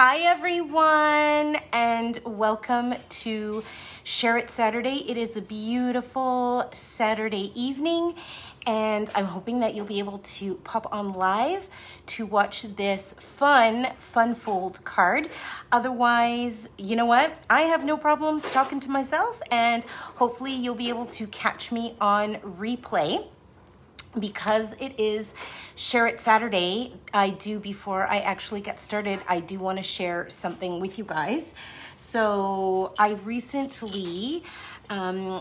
Hi everyone, and welcome to Share It Saturday. It is a beautiful Saturday evening, and I'm hoping that you'll be able to pop on live to watch this fun fold card. Otherwise, you know what? I have no problems talking to myself, and hopefully you'll be able to catch me on replay. Because it is Share It Saturday, before I actually get started, I do want to share something with you guys. So I recently,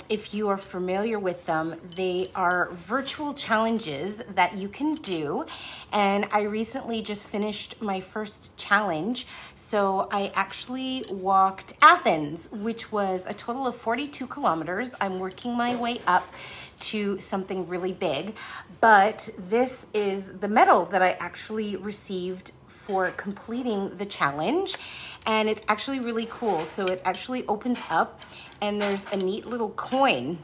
if you are familiar with them, they are virtual challenges that you can do. And I recently just finished my first challenge. So I actually walked Athens, which was a total of 42 kilometers. I'm working my way up to something really big, but this is the medal that I actually received for completing the challenge, and it's actually really cool. So it actually opens up and there's a neat little coin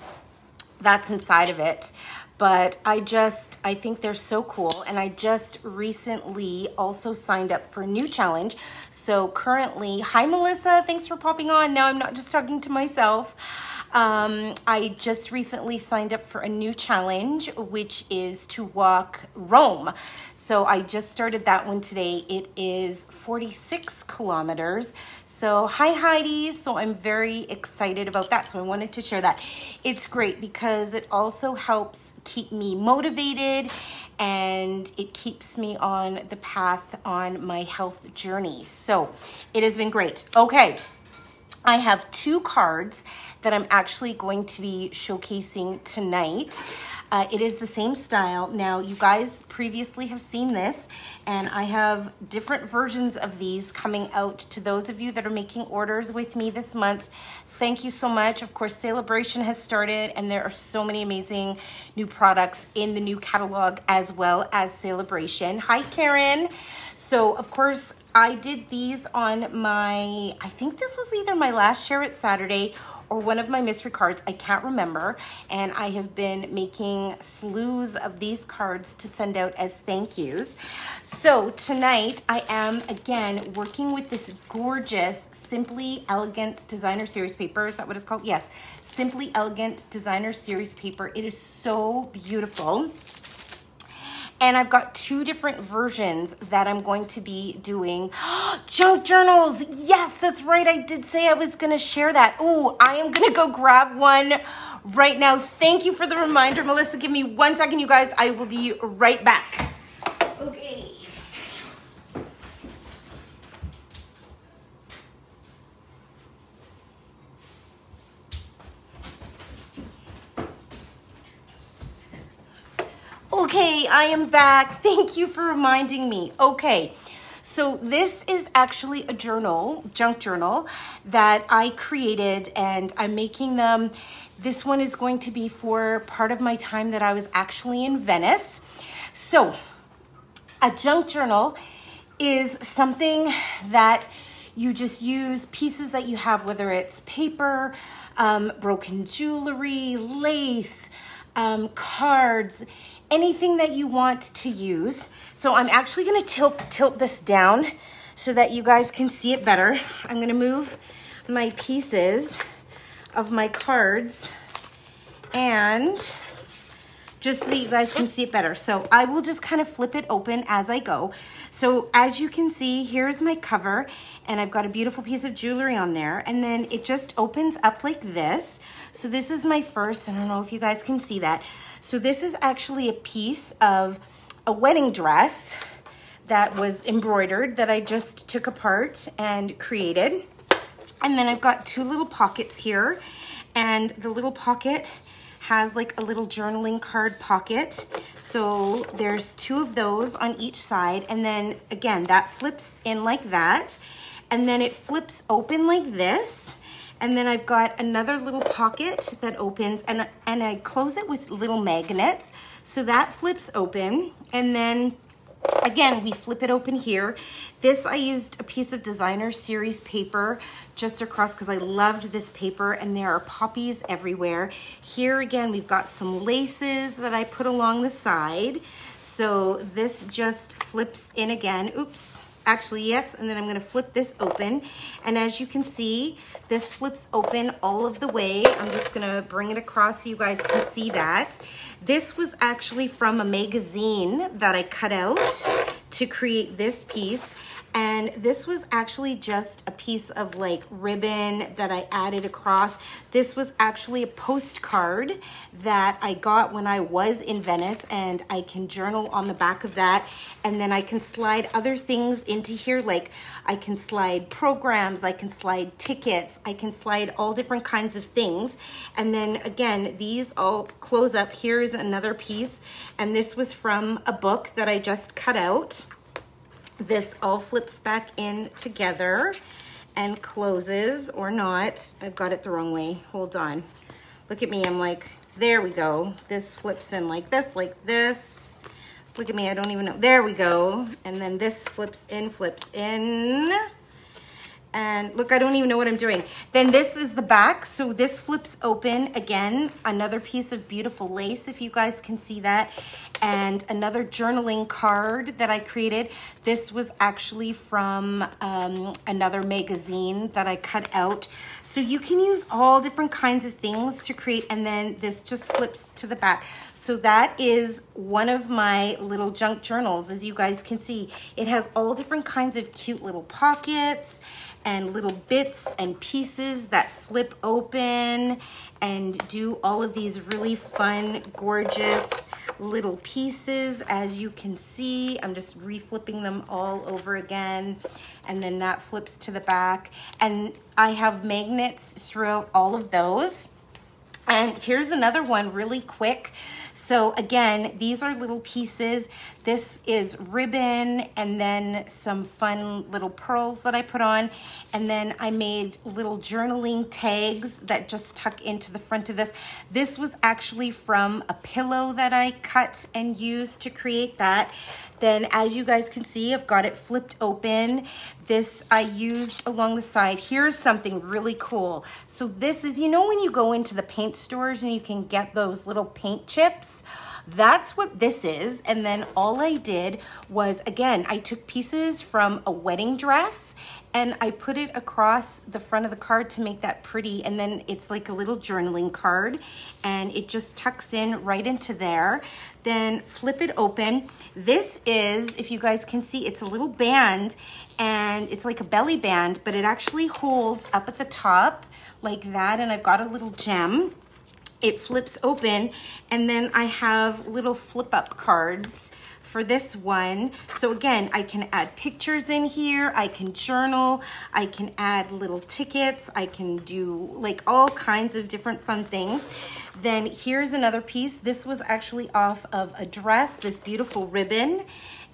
that's inside of it. But I think they're so cool, and I just recently also signed up for a new challenge. So currently, hi Melissa, thanks for popping on. Now I'm not just talking to myself. I just recently signed up for a new challenge, which is to walk Rome. So I just started that one today. It is 46 kilometers. So hi Heidi. So I'm very excited about that. So I wanted to share that. It's great because it also helps keep me motivated, and it keeps me on the path on my health journey. So it has been great. Okay. I have two cards that I'm actually going to be showcasing tonight. It is the same style. Now, you guys previously have seen this, and I have different versions of these coming out to those of you that are making orders with me this month. Thank you so much. Of course, Celebration has started, and there are so many amazing new products in the new catalog as well as Celebration. Hi, Karen. So, of course, I did these on I think this was either my last Share It Saturday or one of my mystery cards. I can't remember. And I have been making slews of these cards to send out as thank yous. So tonight I am again working with this gorgeous Simply Elegant Designer Series paper. Is that what it's called? Yes, Simply Elegant Designer Series paper. It is so beautiful. And I've got two different versions that I'm going to be doing. Junk journals. Yes, that's right. I did say I was going to share that. Oh, I am going to go grab one right now. Thank you for the reminder, Melissa. Give me 1 second, you guys. I will be right back. Okay. Okay, I am back. Thank you for reminding me. Okay, so this is actually a journal, junk journal, that I created, and I'm making them. This one is going to be for part of my time that I was actually in Venice. So a junk journal is something that you just use pieces that you have, whether it's paper, broken jewelry, lace, cards, anything that you want to use. So I'm actually going to tilt this down so that you guys can see it better. I'm going to move my pieces of my cards, and just so that you guys can see it better. So I will just kind of flip it open as I go. So as you can see, here's my cover, and I've got a beautiful piece of jewelry on there, and then it just opens up like this. So this is my first, I don't know if you guys can see that. So this is actually a piece of a wedding dress that was embroidered that I just took apart and created. And then I've got two little pockets here, and the little pocket has like a little journaling card pocket. So there's two of those on each side. And then again, that flips in like that. And then it flips open like this. And then I've got another little pocket that opens, and I close it with little magnets. So that flips open, and then again, we flip it open here. This, I used a piece of Designer Series paper just across because I loved this paper, and there are poppies everywhere. Here again, we've got some laces that I put along the side. So this just flips in again. Oops, actually, yes, and then I'm gonna flip this open. And as you can see, this flips open all of the way. I'm just gonna bring it across so you guys can see that. This was actually from a magazine that I cut out to create this piece. And this was actually just a piece of like ribbon that I added across. This was actually a postcard that I got when I was in Venice, and I can journal on the back of that. And then I can slide other things into here, like I can slide programs, I can slide tickets, I can slide all different kinds of things. And then again, these all close up. Here's another piece, and this was from a book that I just cut out. This all flips back in together and closes, or not. I've got it the wrong way. Hold on. Look at me. I'm like, there we go. This flips in like this, like this. Look at me. I don't even know. There we go. And then this flips in, and look, I don't even know what I'm doing. Then this is the back. So this flips open again, another piece of beautiful lace, if you guys can see that. And another journaling card that I created. This was actually from another magazine that I cut out. So you can use all different kinds of things to create, and then this just flips to the back. So that is one of my little junk journals. As you guys can see, it has all different kinds of cute little pockets and little bits and pieces that flip open and do all of these really fun, gorgeous little pieces. As you can see, I'm just reflipping them all over again, and then that flips to the back. And I have magnets throughout all of those. And here's another one really quick. So again, these are little pieces. This is ribbon, and then some fun little pearls that I put on. And then I made little journaling tags that just tuck into the front of this. This was actually from a pillow that I cut and used to create that. Then as you guys can see, I've got it flipped open. This I used along the side. Here's something really cool. So this is, you know when you go into the paint stores and you can get those little paint chips? That's what this is. And then all I did was, again, I took pieces from a wedding dress and I put it across the front of the card to make that pretty. And then it's like a little journaling card, and it just tucks in right into there. Then flip it open. This is, if you guys can see, it's a little band, and it's like a belly band, but it actually holds up at the top like that. And I've got a little gem. It flips open, and then I have little flip up cards for this one. So again, I can add pictures in here, I can journal, I can add little tickets, I can do like all kinds of different fun things. Then here's another piece. This was actually off of a dress, this beautiful ribbon,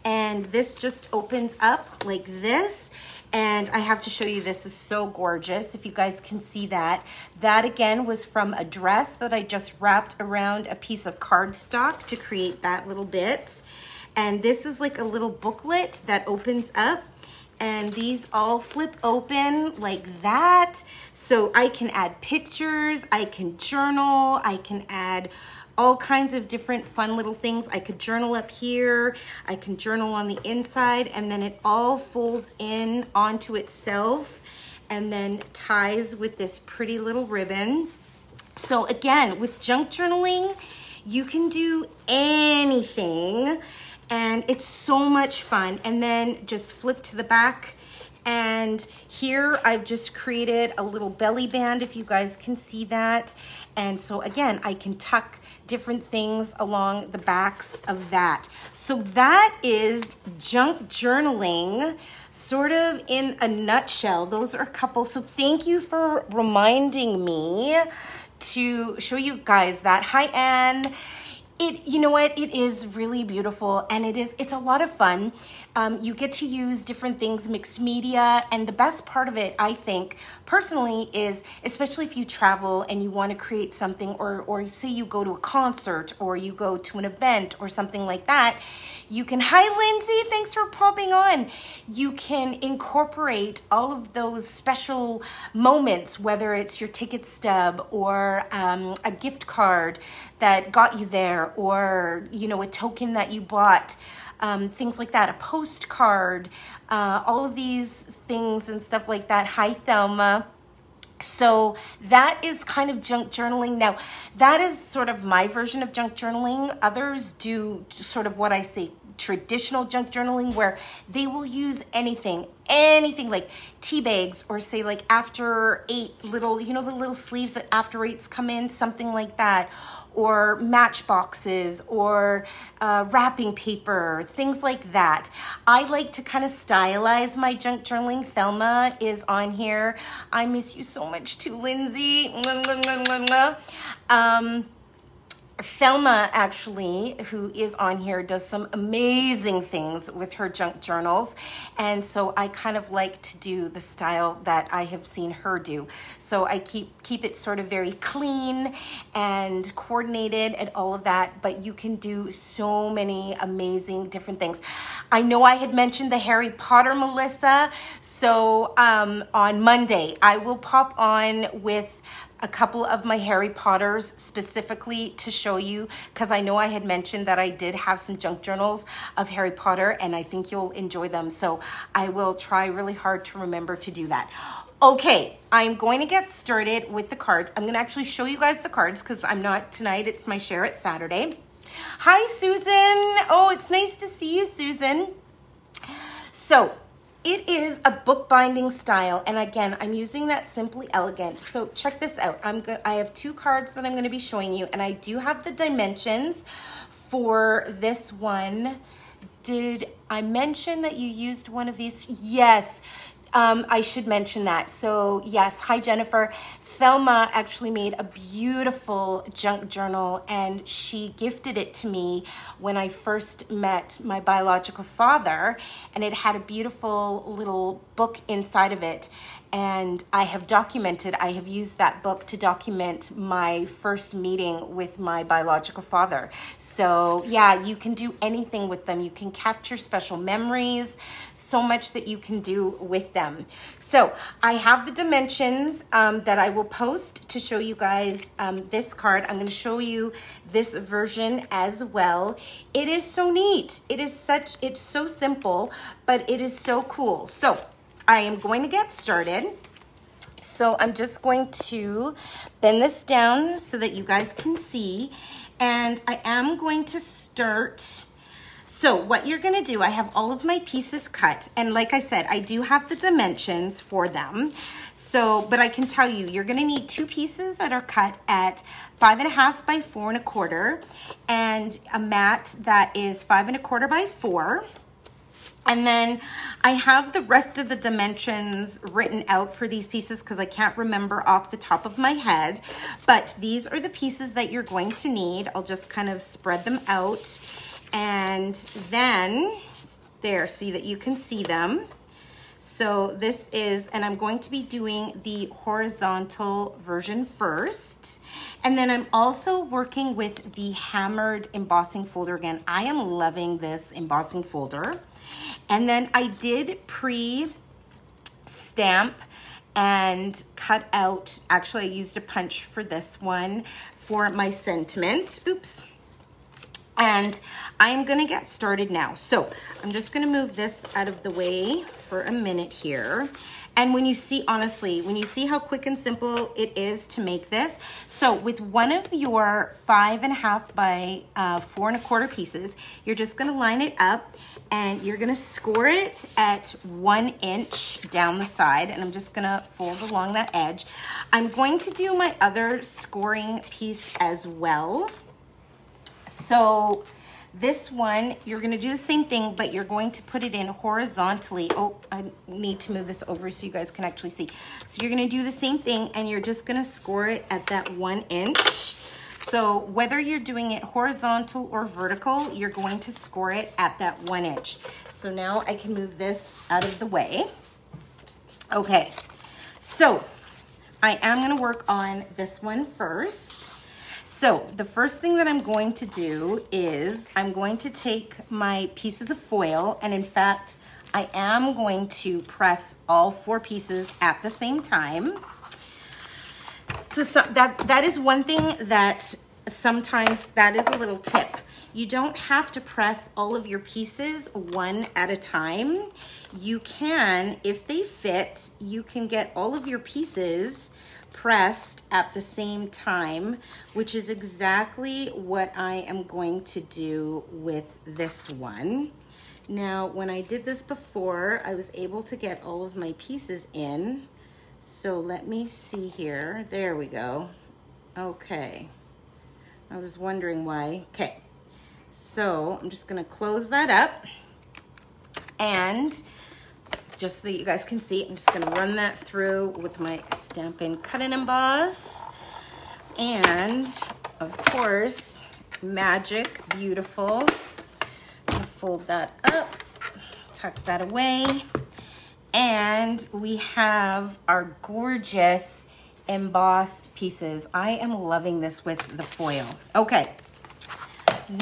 and this just opens up like this. And I have to show you, this is so gorgeous, if you guys can see that. That again was from a dress that I just wrapped around a piece of cardstock to create that little bit. And this is like a little booklet that opens up, and these all flip open like that. So I can add pictures, I can journal, I can add all kinds of different fun little things. I could journal up here, I can journal on the inside, and then it all folds in onto itself and then ties with this pretty little ribbon. So again, with junk journaling, you can do anything, and it's so much fun. And then just flip to the back, and here I've just created a little belly band, if you guys can see that. And so again, I can tuck different things along the backs of that. So that is junk journaling, sort of in a nutshell. Those are a couple. So thank you for reminding me to show you guys that. Hi, Anne. You know what, it is really beautiful, and it's a lot of fun. You get to use different things, mixed media, and the best part of it, I think, personally, is especially if you travel and you want to create something, or say you go to a concert or you go to an event or something like that, you can, hi Lindsay, thanks for popping on. You can incorporate all of those special moments, whether it's your ticket stub or a gift card that got you there, or, you know, a token that you bought things like that, a postcard, all of these things and stuff like that. Hi, Thelma. So that is kind of junk journaling. Now, that is sort of my version of junk journaling. Others do sort of what I say, traditional junk journaling, where they will use anything like tea bags, or say like after 8 little, you know, the little sleeves that after 8s come in, something like that, or matchboxes, or wrapping paper, things like that. I like to kind of stylize my junk journaling. Thelma is on here. I miss you so much too, Lindsay. Thelma, actually, who is on here, does some amazing things with her junk journals. And so I kind of like to do the style that I have seen her do. So I keep it sort of very clean and coordinated and all of that, but you can do so many amazing different things. I know I had mentioned the Harry Potter, Melissa. So on Monday, I will pop on with a couple of my Harry Potters specifically to show you, because I know I had mentioned that I did have some junk journals of Harry Potter, and I think you'll enjoy them. So I will try really hard to remember to do that. Okay, I'm going to get started with the cards. I'm going to actually show you guys the cards because I'm not tonight. It's my Share It Saturday. Hi, Susan. Oh, it's nice to see you, Susan. So it is a bookbinding style, and again, I'm using that Simply Elegant. So check this out. I have 2 cards that I'm going to be showing you, and I do have the dimensions for this one. Did I mention that you used one of these? Yes. I should mention that. So yes, hi Jennifer. Thelma actually made a beautiful junk journal, and she gifted it to me when I first met my biological father, and it had a beautiful little book inside of it. And I have used that book to document my first meeting with my biological father. So yeah, you can do anything with them. You can capture special memories, so much that you can do with them. So I have the dimensions that I will post to show you guys this card. I'm going to show you this version as well. It is so neat. It's so simple, but it is so cool. So I am going to get started. So I'm just going to bend this down so that you guys can see. And I am going to start. So what you're going to do, I have all of my pieces cut. And like I said, I do have the dimensions for them. So, but I can tell you, you're going to need 2 pieces that are cut at 5.5 by 4 1/4, and a mat that is 5 1/4 by 4. And then I have the rest of the dimensions written out for these pieces because I can't remember off the top of my head. But these are the pieces that you're going to need. I'll just kind of spread them out. And then there, so that you can see them. So this is, and I'm going to be doing the horizontal version first. And then I'm also working with the hammered embossing folder again. I am loving this embossing folder. And then I did pre-stamp and cut out, actually I used a punch for this one for my sentiment. Oops. And I'm gonna get started now. So I'm just gonna move this out of the way for a minute here. And when you see, honestly, when you see how quick and simple it is to make this, so with one of your 5.5 by 4 1/4 pieces, you're just gonna line it up and you're gonna score it at 1 inch down the side. And I'm just gonna fold along that edge. I'm going to do my other scoring piece as well. So this one, you're going to do the same thing, but you're going to put it in horizontally. Oh, I need to move this over so you guys can actually see. So you're going to do the same thing, and you're just going to score it at that 1 inch. So whether you're doing it horizontal or vertical, you're going to score it at that 1 inch. So now I can move this out of the way. Okay, so I am going to work on this one first. So the first thing that I'm going to do is I'm going to take my pieces of foil, and in fact, I am going to press all 4 pieces at the same time. So that is one thing that sometimes, that is a little tip. You don't have to press all of your pieces one at a time. You can, if they fit, you can get all of your pieces pressed at the same time, which is exactly what I am going to do with this one. Now, when I did this before, I was able to get all of my pieces in. So let me see here. There we go. Okay. I was wondering why. Okay. So I'm just gonna close that up, and just so that you guys can see, I'm just gonna run that through with my Stampin' Cut and Emboss. And of course, Magic Beautiful. I'm gonna fold that up, tuck that away, and we have our gorgeous embossed pieces. I am loving this with the foil. Okay.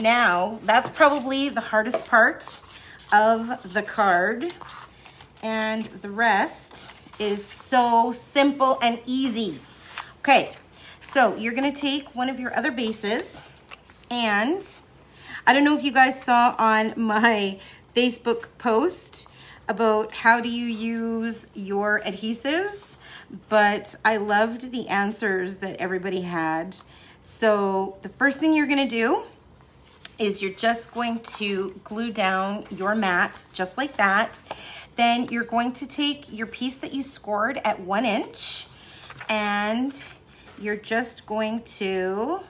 Now, that's probably the hardest part of the card, and the rest is so simple and easy. Okay, so you're gonna take one of your other bases, and I don't know if you guys saw on my Facebook post about how do you use your adhesives, but I loved the answers that everybody had. So the first thing you're gonna do is you're just going to glue down your mat just like that. Then you're going to take your piece that you scored at 1 inch, and you're just going to,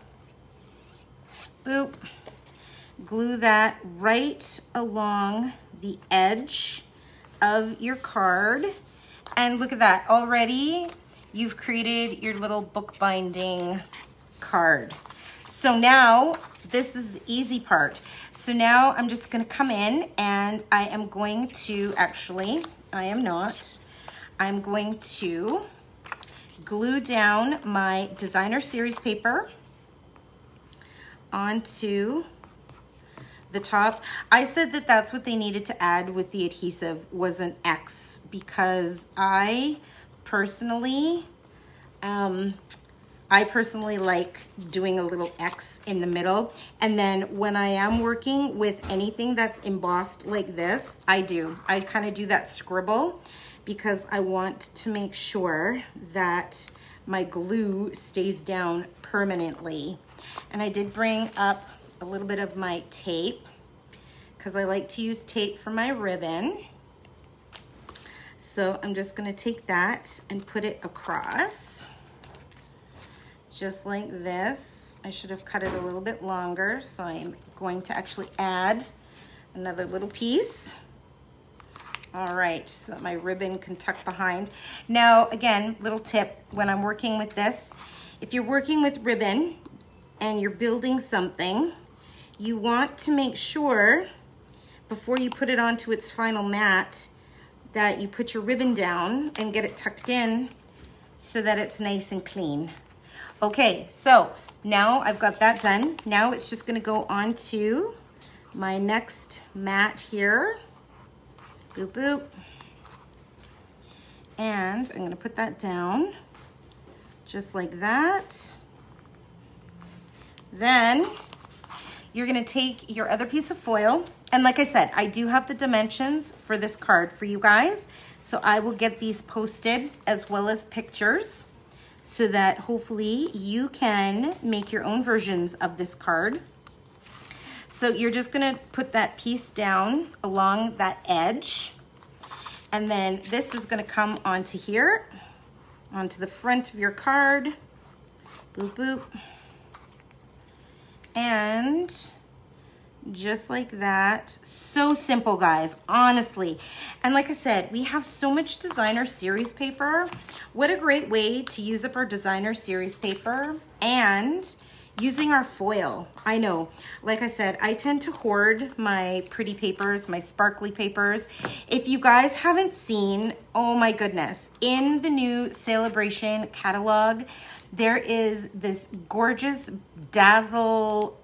boop, glue that right along the edge of your card. And look at that, already you've created your little bookbinding card. So now, this is the easy part. So now I'm just gonna come in, and I am going to, actually, I am not. I'm going to glue down my designer series paper onto the top. I said that that's what they needed to add with the adhesive, was an X, because I personally like doing a little X in the middle. And then when I am working with anything that's embossed like this, I kind of do that scribble, because I want to make sure that my glue stays down permanently. And I did bring up a little bit of my tape, because I like to use tape for my ribbon. So I'm just gonna take that and put it across. Just like this. I should have cut it a little bit longer, so I'm going to actually add another little piece. All right, so that my ribbon can tuck behind. Now, again, little tip, when I'm working with this, if you're working with ribbon and you're building something, you want to make sure, before you put it onto its final mat, that you put your ribbon down and get it tucked in so that it's nice and clean. Okay, so now I've got that done. Now it's just gonna go onto my next mat here. Boop, boop. And I'm gonna put that down just like that. Then you're gonna take your other piece of foil. And like I said, I do have the dimensions for this card for you guys. So I will get these posted as well as pictures, so that hopefully you can make your own versions of this card. So you're just gonna put that piece down along that edge, and then this is gonna come onto here, onto the front of your card. Boop, boop. And just like that. So simple, guys, honestly. And like I said, we have so much designer series paper. What a great way to use up our designer series paper and using our foil. I know, like I said, I tend to hoard my pretty papers, my sparkly papers. If you guys haven't seen, oh my goodness, in the new Celebration catalog, there is this gorgeous Dazzle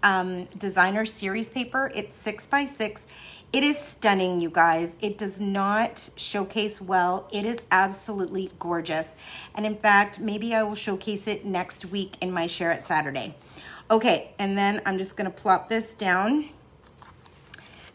designer series paper. It's 6x6. It is stunning, you guys. It does not showcase well. It is absolutely gorgeous. And in fact, maybe I will showcase it next week in my Share It Saturday. Okay, and then I'm just gonna plop this down.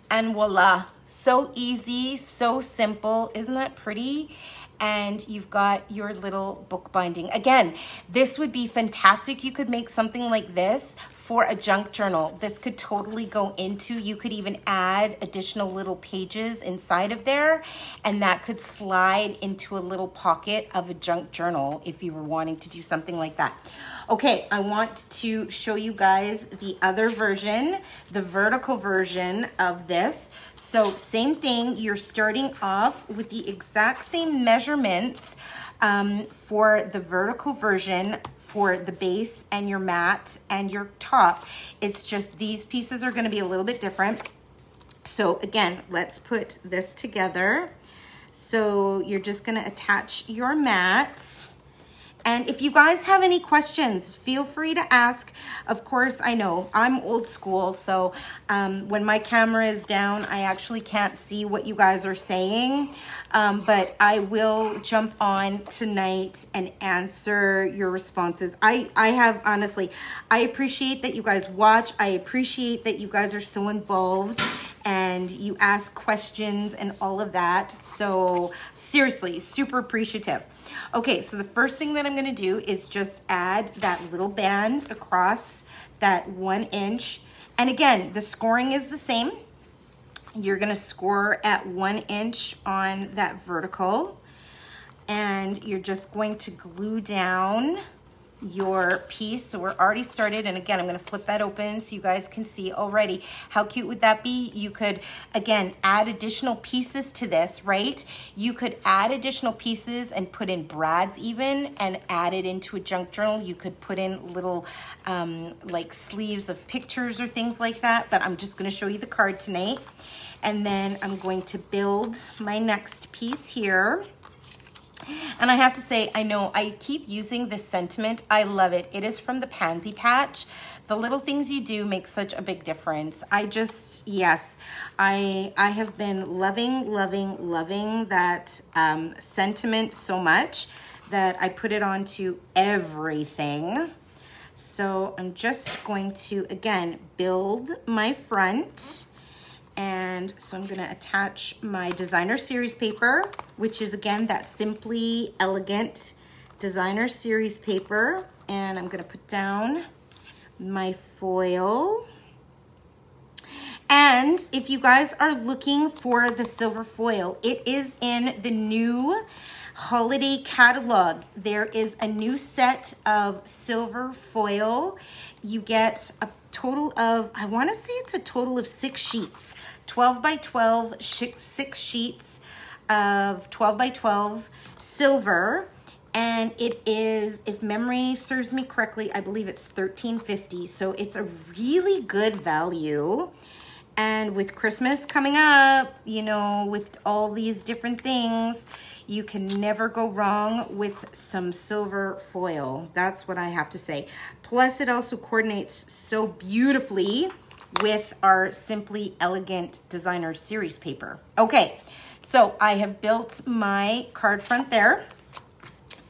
And voila, so easy, so simple. Isn't that pretty? And you've got your little bookbinding. Again, this would be fantastic. You could make something like this for a junk journal. This could totally go into, you could even add additional little pages inside of there, and that could slide into a little pocket of a junk journal if you were wanting to do something like that. Okay, I want to show you guys the other version, the vertical version of this. So same thing, you're starting off with the exact same measurements for the vertical version for the base and your mat and your top. It's just these pieces are gonna be a little bit different. So again, let's put this together. So you're just gonna attach your mat. And if you guys have any questions, feel free to ask. Of course, I know I'm old school, so when my camera is down, I actually can't see what you guys are saying, but I will jump on tonight and answer your responses. I have, honestly, I appreciate that you guys watch. I appreciate that you guys are so involved and you ask questions and all of that. So seriously, super appreciative. Okay, so the first thing that I'm gonna do is just add that little band across that 1 inch. And again, the scoring is the same. You're gonna score at 1 inch on that vertical, and you're just going to glue down your piece. So we're already started, and again, I'm gonna flip that open so you guys can see already. How cute would that be? You could, again, add additional pieces to this, right? You could add additional pieces and put in brads even and add it into a junk journal. You could put in little like sleeves of pictures or things like that, but I'm just gonna show you the card tonight. And then I'm going to build my next piece here. And I have to say, I know I keep using this sentiment. I love it. It is from the Pansy Patch. The little things you do make such a big difference. I just, yes, I have been loving that sentiment so much that I put it onto everything. So I'm just going to, again, build my front. And so I'm gonna attach my designer series paper, which is again, that Simply Elegant designer series paper. And I'm gonna put down my foil. And if you guys are looking for the silver foil, it is in the new holiday catalog. There is a new set of silver foil. You get a total of, I wanna say it's a total of 6 sheets. 12 by 12, 6 sheets of 12 by 12 silver. And it is, if memory serves me correctly, I believe it's $13.50. So it's a really good value. And with Christmas coming up, you know, with all these different things, you can never go wrong with some silver foil. That's what I have to say. Plus, it also coordinates so beautifully with our Simply Elegant designer series paper. Okay, so I have built my card front there,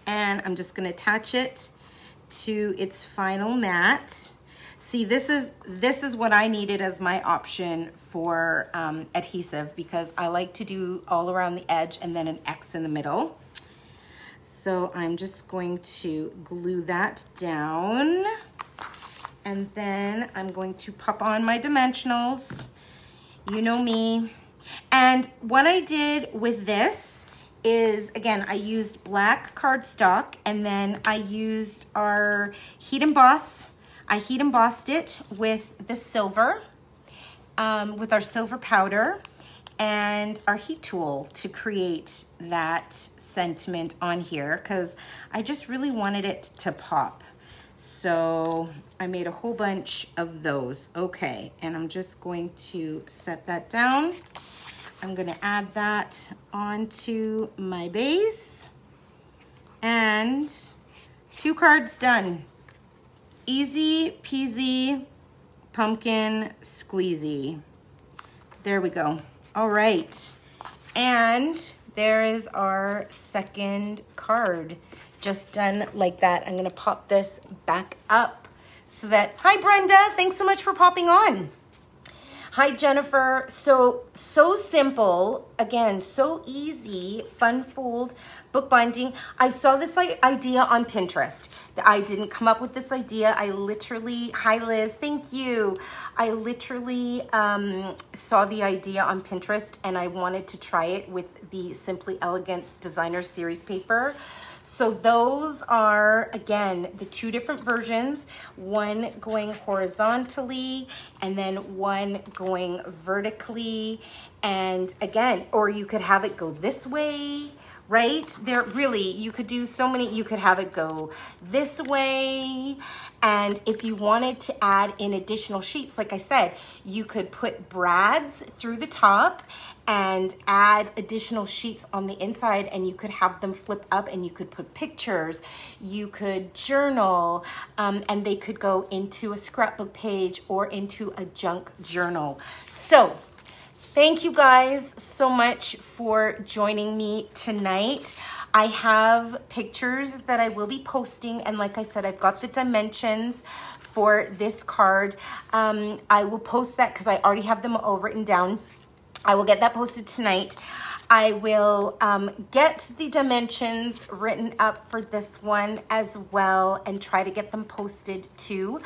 and I'm just gonna attach it to its final mat. See, this is what I needed as my option for adhesive, because I like to do all around the edge and then an X in the middle. So I'm just going to glue that down. And then I'm going to pop on my dimensionals. You know me. And what I did with this is, again, I used black cardstock, and then I used our heat emboss. I heat embossed it with the silver, with our silver powder and our heat tool to create that sentiment on here, because I just really wanted it to pop. So I made a whole bunch of those. Okay, and I'm just going to set that down. I'm gonna add that onto my base, and 2 cards done. Easy peasy, pumpkin squeezy. There we go. All right, and there is our second card. Just done like that. I'm gonna pop this back up so that, hi Brenda, thanks so much for popping on. Hi Jennifer. So simple, again, so easy, fun fold bookbinding. I saw this idea on Pinterest. I didn't come up with this idea. I literally, hi Liz, thank you. I literally saw the idea on Pinterest and I wanted to try it with the Simply Elegant Designer Series paper. So those are, again, the two different versions, one going horizontally and then one going vertically. And again, or you could have it go this way, right? There really, you could do so many, you could have it go this way. And if you wanted to add in additional sheets, like I said, you could put brads through the top and add additional sheets on the inside, and you could have them flip up and you could put pictures, you could journal, and they could go into a scrapbook page or into a junk journal. So thank you guys so much for joining me tonight. I have pictures that I will be posting, and like I said, I've got the dimensions for this card. I will post that because I already have them all written down. I will get that posted tonight. I will get the dimensions written up for this one as well and try to get them posted too.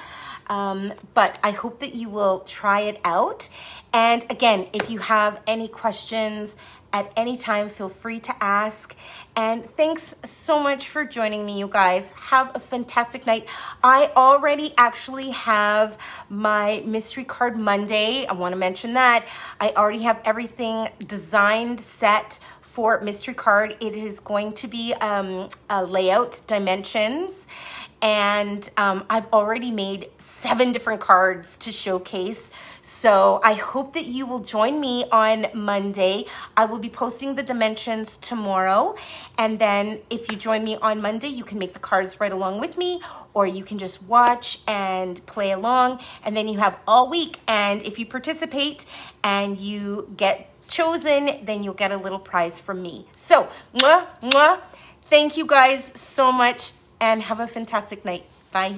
But I hope that you will try it out. And again, if you have any questions at any time, feel free to ask. And thanks so much for joining me, you guys. Have a fantastic night. I already actually have my Mystery Card Monday. I want to mention that. I already have everything designed, set for Mystery Card. It is going to be a layout dimensions. And I've already made 7 different cards to showcase. So I hope that you will join me on Monday. I will be posting the dimensions tomorrow. And then if you join me on Monday, you can make the cards right along with me, or you can just watch and play along. And then you have all week. And if you participate and you get chosen, then you'll get a little prize from me. So, mwah, mwah. Thank you guys so much and have a fantastic night. Bye.